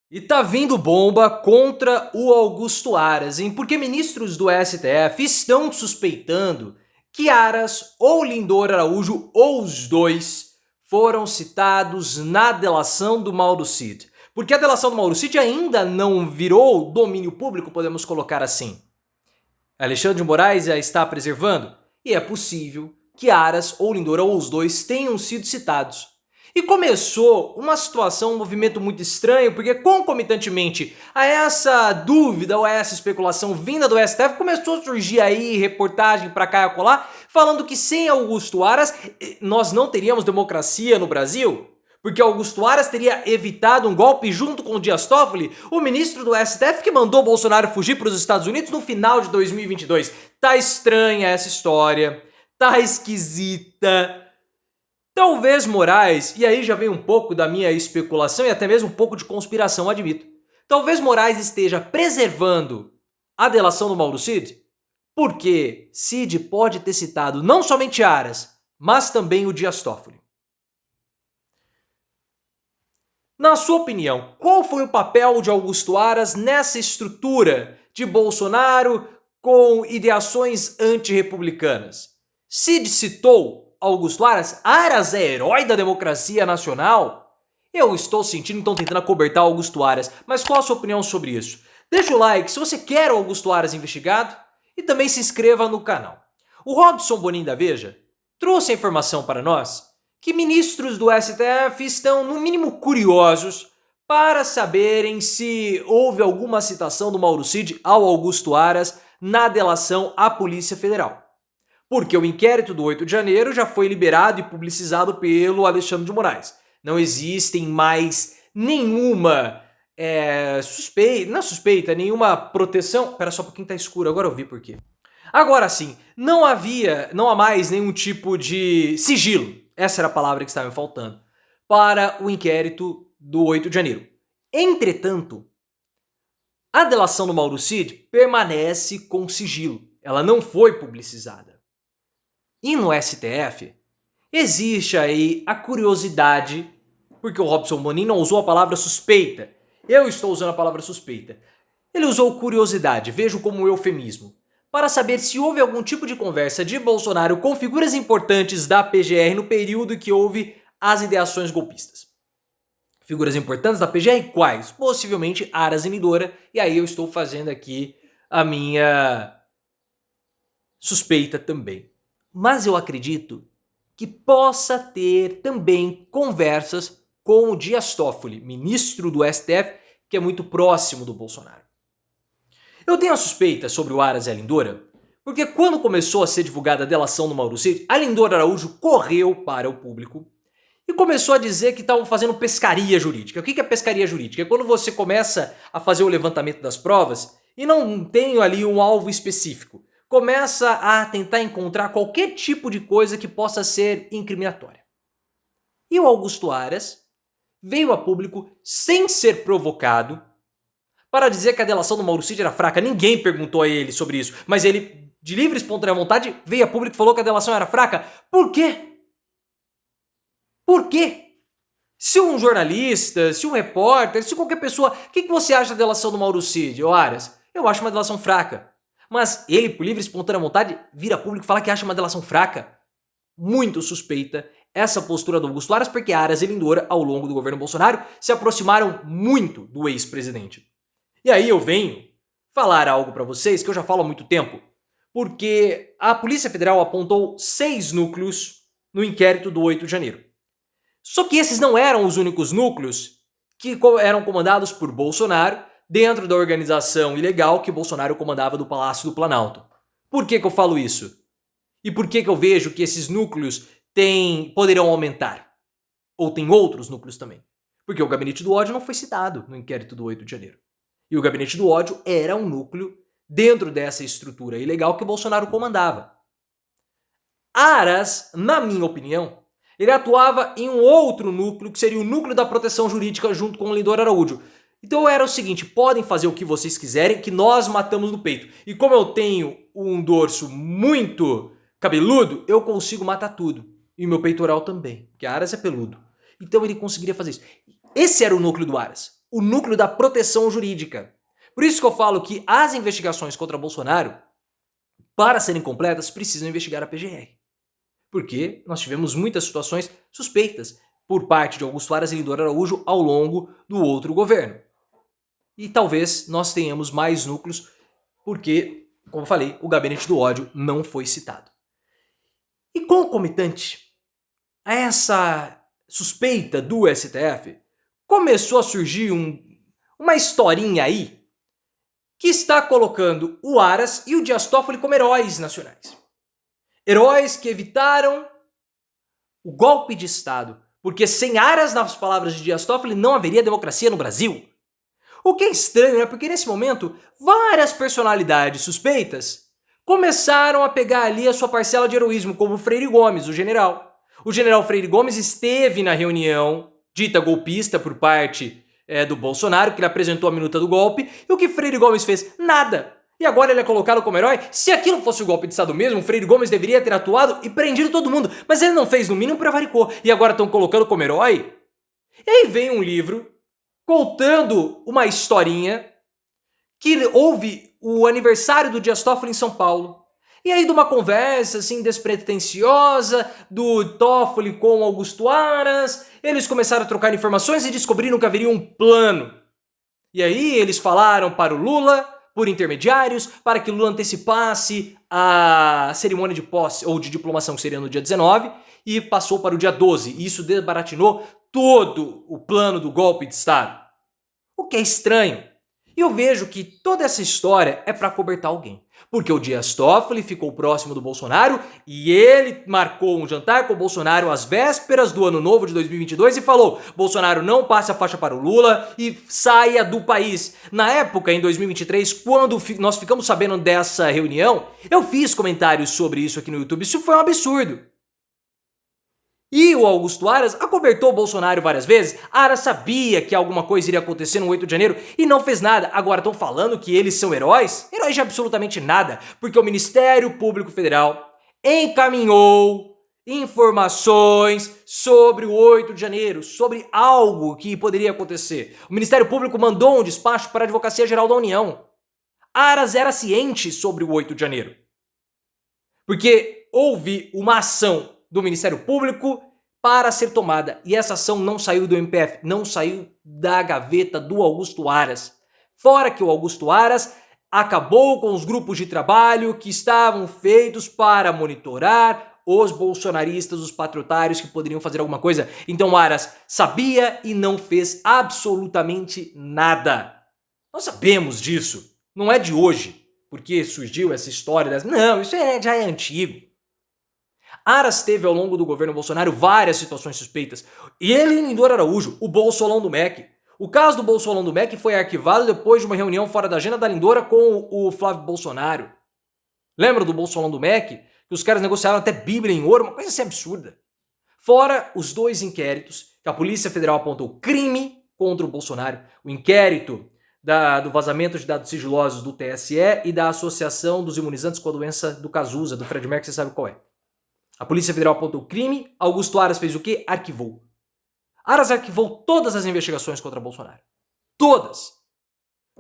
E tá vindo bomba contra o Augusto Aras, hein? Porque ministros do STF estão suspeitando que Aras ou Lindor Araújo ou os dois foram citados na delação do Mauro Cid. Porque a delação do Mauro Cid ainda não virou domínio público, podemos colocar assim. Alexandre de Moraes a está preservando e é possível que Aras ou Lindor ou os dois tenham sido citados. E começou uma situação, um movimento muito estranho, porque concomitantemente a essa dúvida ou a essa especulação vinda do STF, começou a surgir aí reportagem para cá e acolá, falando que sem Augusto Aras nós não teríamos democracia no Brasil. Porque Augusto Aras teria evitado um golpe junto com Dias Toffoli, o ministro do STF que mandou Bolsonaro fugir para os Estados Unidos no final de 2022. Tá estranha essa história, tá esquisita. Talvez Moraes, e aí já vem um pouco da minha especulação e até mesmo um pouco de conspiração, admito. Talvez Moraes esteja preservando a delação do Mauro Cid, porque Cid pode ter citado não somente Aras, mas também o Dias Toffoli. Na sua opinião, qual foi o papel de Augusto Aras nessa estrutura de Bolsonaro com ideações antirrepublicanas? Cid citou Augusto Aras? Aras é herói da democracia nacional? Eu estou sentindo que estão tentando acobertar Augusto Aras, mas qual a sua opinião sobre isso? Deixa o like se você quer o Augusto Aras investigado e também se inscreva no canal. O Robson Bonin da Veja trouxe a informação para nós que ministros do STF estão, no mínimo, curiosos para saberem se houve alguma citação do Mauro Cid ao Augusto Aras na delação à Polícia Federal. Porque o inquérito do 8 de janeiro já foi liberado e publicizado pelo Alexandre de Moraes. Não existem mais nenhuma suspeita, nenhuma proteção. Pera só, um pouquinho, tá escuro, agora eu vi por quê. Agora sim, não há mais nenhum tipo de sigilo, essa era a palavra que estava me faltando, para o inquérito do 8 de janeiro. Entretanto, a delação do Mauro Cid permanece com sigilo, ela não foi publicizada. E no STF, existe aí a curiosidade, porque o Robson Bonin não usou a palavra suspeita, eu estou usando a palavra suspeita. Ele usou curiosidade, vejo como um eufemismo, para saber se houve algum tipo de conversa de Bolsonaro com figuras importantes da PGR no período em que houve as ideações golpistas. Figuras importantes da PGR quais? Possivelmente Aras e Lindor, e aí eu estou fazendo aqui a minha suspeita também. Mas eu acredito que possa ter também conversas com o Dias Toffoli, ministro do STF, que é muito próximo do Bolsonaro. Eu tenho a suspeita sobre o Aras e a Lindor, porque quando começou a ser divulgada a delação do Mauro Cid, a Lindor Araújo correu para o público e começou a dizer que estavam fazendo pescaria jurídica. O que é pescaria jurídica? É quando você começa a fazer o levantamento das provas e não tem ali um alvo específico. Começa a tentar encontrar qualquer tipo de coisa que possa ser incriminatória. E o Augusto Aras veio a público sem ser provocado para dizer que a delação do Mauro Cid era fraca. Ninguém perguntou a ele sobre isso, mas ele, de livre e espontânea vontade, veio a público e falou que a delação era fraca. Por quê? Por quê? Se um jornalista, se um repórter, se qualquer pessoa, o que você acha da delação do Mauro Cid, ô Aras? Eu acho uma delação fraca. Mas ele, por livre e espontânea vontade, vira a público e fala que acha uma delação fraca. Muito suspeita essa postura do Augusto Aras, porque Aras e Lindor, ao longo do governo Bolsonaro, se aproximaram muito do ex-presidente. E aí eu venho falar algo para vocês que eu já falo há muito tempo, porque a Polícia Federal apontou 6 núcleos no inquérito do 8 de janeiro. Só que esses não eram os únicos núcleos que eram comandados por Bolsonaro dentro da organização ilegal que Bolsonaro comandava do Palácio do Planalto. Por que eu falo isso? E por que eu vejo que esses núcleos poderão aumentar? Ou tem outros núcleos também? Porque o Gabinete do Ódio não foi citado no inquérito do 8 de janeiro. E o Gabinete do Ódio era um núcleo dentro dessa estrutura ilegal que Bolsonaro comandava. Aras, na minha opinião, ele atuava em um outro núcleo, que seria o núcleo da proteção jurídica junto com o Lindor Araújo. Então era o seguinte, podem fazer o que vocês quiserem, que nós matamos no peito. E como eu tenho um dorso muito cabeludo, eu consigo matar tudo. E o meu peitoral também, porque Aras é peludo. Então ele conseguiria fazer isso. Esse era o núcleo do Aras. o núcleo da proteção jurídica. Por isso que eu falo que as investigações contra Bolsonaro, para serem completas, precisam investigar a PGR. Porque nós tivemos muitas situações suspeitas por parte de Augusto Aras e Lindor Araújo ao longo do outro governo. E talvez nós tenhamos mais núcleos porque, como eu falei, o gabinete do ódio não foi citado. E concomitante a essa suspeita do STF, começou a surgir uma historinha aí que está colocando o Aras e o Dias Toffoli como heróis nacionais. Heróis que evitaram o golpe de Estado, porque sem Aras, nas palavras de Dias Toffoli, não haveria democracia no Brasil. O que é estranho, né? Porque nesse momento, várias personalidades suspeitas começaram a pegar ali a sua parcela de heroísmo, como o Freire Gomes, o general. O general Freire Gomes esteve na reunião dita golpista por parte do Bolsonaro, que ele apresentou a minuta do golpe, e o que Freire Gomes fez? Nada. E agora ele é colocado como herói? Se aquilo fosse o golpe de Estado mesmo, o Freire Gomes deveria ter atuado e prendido todo mundo, mas ele não fez, no mínimo prevaricou, e agora estão colocando como herói? E aí vem um livro contando uma historinha que houve o aniversário do Dias Toffoli em São Paulo. E aí de uma conversa assim despretensiosa do Toffoli com Augusto Aras, eles começaram a trocar informações e descobriram que haveria um plano. E aí eles falaram para o Lula, por intermediários, para que Lula antecipasse a cerimônia de posse ou de diplomação que seria no dia 19 e passou para o dia 12. E isso desbaratinou todo o plano do golpe de Estado. O que é estranho. E eu vejo que toda essa história é para cobertar alguém. Porque o Dias Toffoli ficou próximo do Bolsonaro e ele marcou um jantar com o Bolsonaro às vésperas do ano novo de 2022 e falou: Bolsonaro, não passe a faixa para o Lula e saia do país. Na época, em 2023, quando nós ficamos sabendo dessa reunião, eu fiz comentários sobre isso aqui no YouTube. Isso foi um absurdo. E o Augusto Aras acobertou o Bolsonaro várias vezes. Aras sabia que alguma coisa iria acontecer no 8 de janeiro e não fez nada. Agora estão falando que eles são heróis? Heróis de absolutamente nada, porque o Ministério Público Federal encaminhou informações sobre o 8 de janeiro, sobre algo que poderia acontecer. O Ministério Público mandou um despacho para a Advocacia Geral da União. Aras era ciente sobre o 8 de janeiro, porque houve uma ação do Ministério Público para ser tomada. E essa ação não saiu do MPF, não saiu da gaveta do Augusto Aras. Fora que o Augusto Aras acabou com os grupos de trabalho que estavam feitos para monitorar os bolsonaristas, os patriotários que poderiam fazer alguma coisa. Então Aras sabia e não fez absolutamente nada. Nós sabemos disso. Não é de hoje, porque surgiu essa história. Não, isso já é antigo. Aras teve ao longo do governo Bolsonaro várias situações suspeitas. E ele e Lindor Araújo, o Bolsolão do MEC. O caso do Bolsolão do MEC foi arquivado depois de uma reunião fora da agenda da Lindora com o Flávio Bolsonaro. Lembra do Bolsolão do MEC? Que os caras negociaram até Bíblia em ouro, uma coisa assim absurda. Fora os dois inquéritos que a Polícia Federal apontou crime contra o Bolsonaro. O inquérito do vazamento de dados sigilosos do TSE e da associação dos imunizantes com a doença do Cazuza, do Fred Merck, você sabe qual é. A Polícia Federal apontou crime, Augusto Aras fez o quê? Arquivou. Aras arquivou todas as investigações contra Bolsonaro. Todas.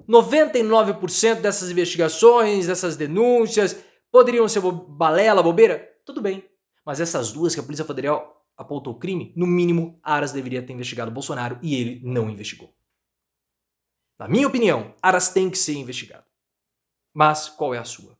99% dessas investigações, dessas denúncias, poderiam ser balela, bobeira? Tudo bem. Mas essas duas que a Polícia Federal apontou crime, no mínimo, Aras deveria ter investigado Bolsonaro e ele não investigou. Na minha opinião, Aras tem que ser investigado. Mas qual é a sua?